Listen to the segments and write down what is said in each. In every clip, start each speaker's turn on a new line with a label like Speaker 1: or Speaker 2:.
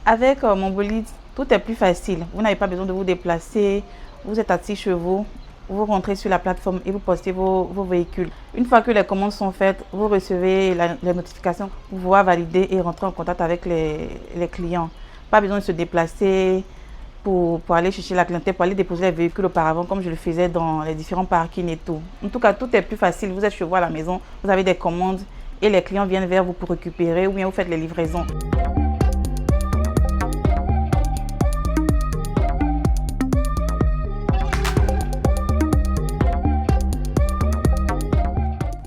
Speaker 1: Avec mon bolide, tout est plus facile. Vous n'avez pas besoin de vous déplacer. Vous êtes assis chez vous. Vous rentrez sur la plateforme et vous postez vos véhicules. Une fois que les commandes sont faites, vous recevez les notifications pour pouvoir valider et rentrer en contact avec les clients. Pas besoin de se déplacer pour aller chercher la clientèle, pour aller déposer les véhicules auparavant, comme je le faisais dans les différents parkings et tout. En tout cas, tout est plus facile. Vous êtes chez vous à la maison, vous avez des commandes et les clients viennent vers vous pour récupérer ou bien vous faites les livraisons.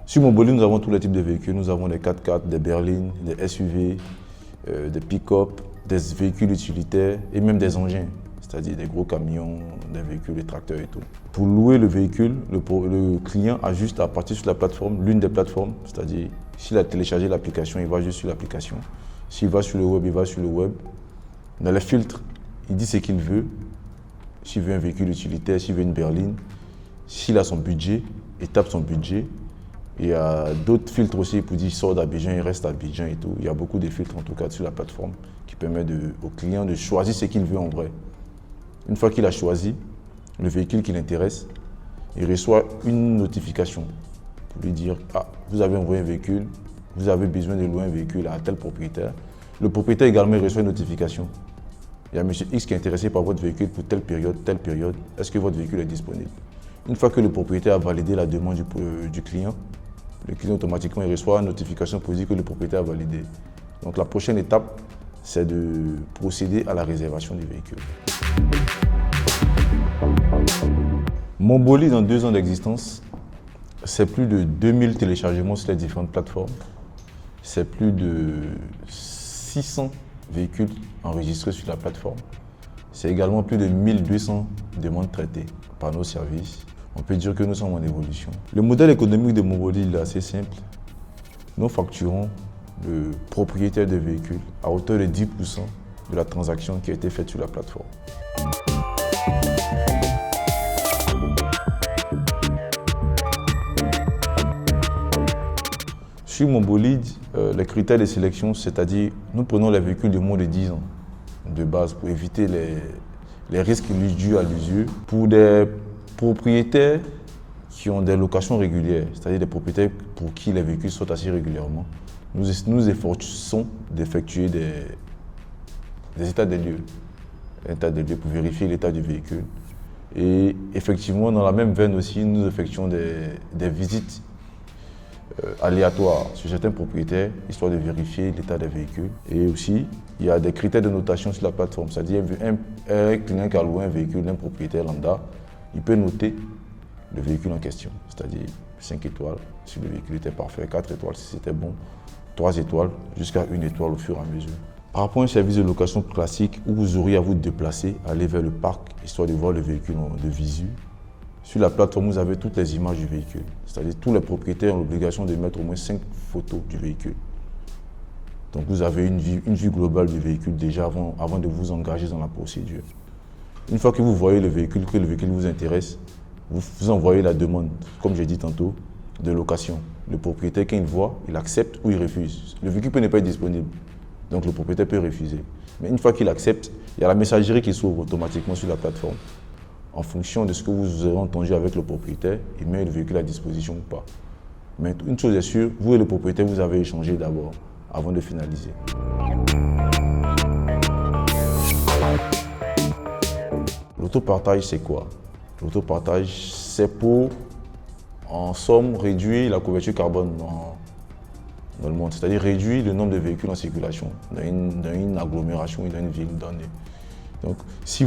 Speaker 2: Sur Mobolide, nous avons tous les types de véhicules. Nous avons des 4x4, des berlines, des SUV, des pick-up, des véhicules utilitaires et même des engins, c'est-à-dire des gros camions, des véhicules, des tracteurs et tout. Pour louer le véhicule, le client a juste à partir sur la plateforme, l'une des plateformes, c'est-à-dire s'il a téléchargé l'application, il va juste sur l'application. S'il va sur le web, il va sur le web. Dans les filtres, il dit ce qu'il veut. S'il veut un véhicule utilitaire, s'il veut une berline, s'il a son budget, il tape son budget. Il y a d'autres filtres aussi pour dire qu'il sort d'Abidjan, il reste à Abidjan et tout. Il y a beaucoup de filtres en tout cas sur la plateforme qui permettent au client de choisir ce qu'il veut en vrai. Une fois qu'il a choisi le véhicule qui l'intéresse, il reçoit une notification pour lui dire « Ah, vous avez envoyé un véhicule, vous avez besoin de louer un véhicule à tel propriétaire ». Le propriétaire également reçoit une notification. Il y a M. X qui est intéressé par votre véhicule pour telle période. Est-ce que votre véhicule est disponible? Une fois que le propriétaire a validé la demande du client, le client automatiquement il reçoit une notification pour dire que le propriétaire a validé. Donc la prochaine étape, c'est de procéder à la réservation du véhicule. Mobolide, en 2 ans d'existence, c'est plus de 2000 téléchargements sur les différentes plateformes. C'est plus de 600 véhicules enregistrés sur la plateforme. C'est également plus de 1200 demandes traitées par nos services. On peut dire que nous sommes en évolution. Le modèle économique de Mobolide est assez simple. Nous facturons le propriétaire de véhicule à hauteur de 10% de la transaction qui a été faite sur la plateforme. Sur Mobolide, les critères de sélection, c'est-à-dire nous prenons les véhicules de moins de 10 ans de base pour éviter les risques dus à l'usure. Pour des propriétaires qui ont des locations régulières, c'est-à-dire des propriétaires pour qui les véhicules sortent assez régulièrement, nous efforçons d'effectuer des états des lieux. Un état des lieux pour vérifier l'état du véhicule. Et effectivement, dans la même veine aussi, nous effectuons des visites aléatoires sur certains propriétaires, histoire de vérifier l'état des véhicules. Et aussi, il y a des critères de notation sur la plateforme, c'est-à-dire un client qui a loué un véhicule d'un propriétaire lambda, il peut noter le véhicule en question, c'est-à-dire 5 étoiles si le véhicule était parfait, 4 étoiles si c'était bon, 3 étoiles jusqu'à 1 étoile au fur et à mesure. Par rapport à un service de location classique où vous auriez à vous déplacer, aller vers le parc, histoire de voir le véhicule de visu, sur la plateforme, vous avez toutes les images du véhicule. C'est-à-dire tous les propriétaires ont l'obligation de mettre au moins 5 photos du véhicule. Donc vous avez une vue globale du véhicule déjà avant de vous engager dans la procédure. Une fois que vous voyez le véhicule, que le véhicule vous intéresse, vous envoyez la demande, comme j'ai dit tantôt, de location. Le propriétaire, quand il voit, il accepte ou il refuse. Le véhicule peut ne pas être disponible, donc le propriétaire peut refuser. Mais une fois qu'il accepte, il y a la messagerie qui s'ouvre automatiquement sur la plateforme. En fonction de ce que vous aurez entendu avec le propriétaire, il met le véhicule à disposition ou pas. Mais une chose est sûre, vous et le propriétaire, vous avez échangé d'abord, avant de finaliser. L'autopartage, c'est quoi? L'autopartage, c'est pour, en somme, réduire la couverture carbone dans le monde, c'est-à-dire réduire le nombre de véhicules en circulation dans une agglomération et dans une ville donnée. Donc, si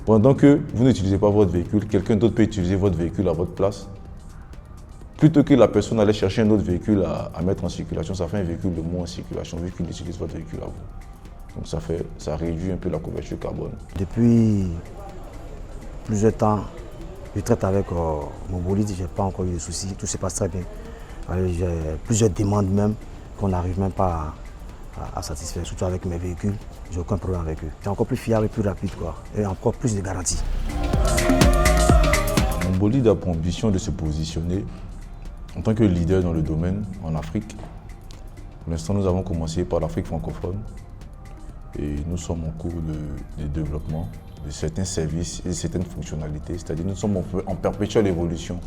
Speaker 2: pendant que vous n'utilisez pas votre véhicule, quelqu'un d'autre peut utiliser votre véhicule à votre place, plutôt que la personne allait chercher un autre véhicule à mettre en circulation, ça fait un véhicule de moins en circulation vu qu'il utilise votre véhicule à vous. Donc ça réduit un peu la couverture carbone.
Speaker 3: Depuis plusieurs temps, je traite avec Mobolide, je n'ai pas encore eu de soucis, tout se passe très bien. J'ai plusieurs demandes même qu'on n'arrive même pas à satisfaire, surtout avec mes véhicules. J'ai aucun problème avec eux. C'est encore plus fiable et plus rapide, quoi, et encore plus de garantie.
Speaker 2: Mobolide a pour ambition de se positionner en tant que leader dans le domaine en Afrique. Pour l'instant, nous avons commencé par l'Afrique francophone. Et nous sommes en cours de développement de certains services et de certaines fonctionnalités. C'est-à-dire nous sommes en perpétuelle évolution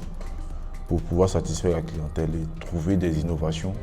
Speaker 2: pour pouvoir satisfaire la clientèle et trouver des innovations.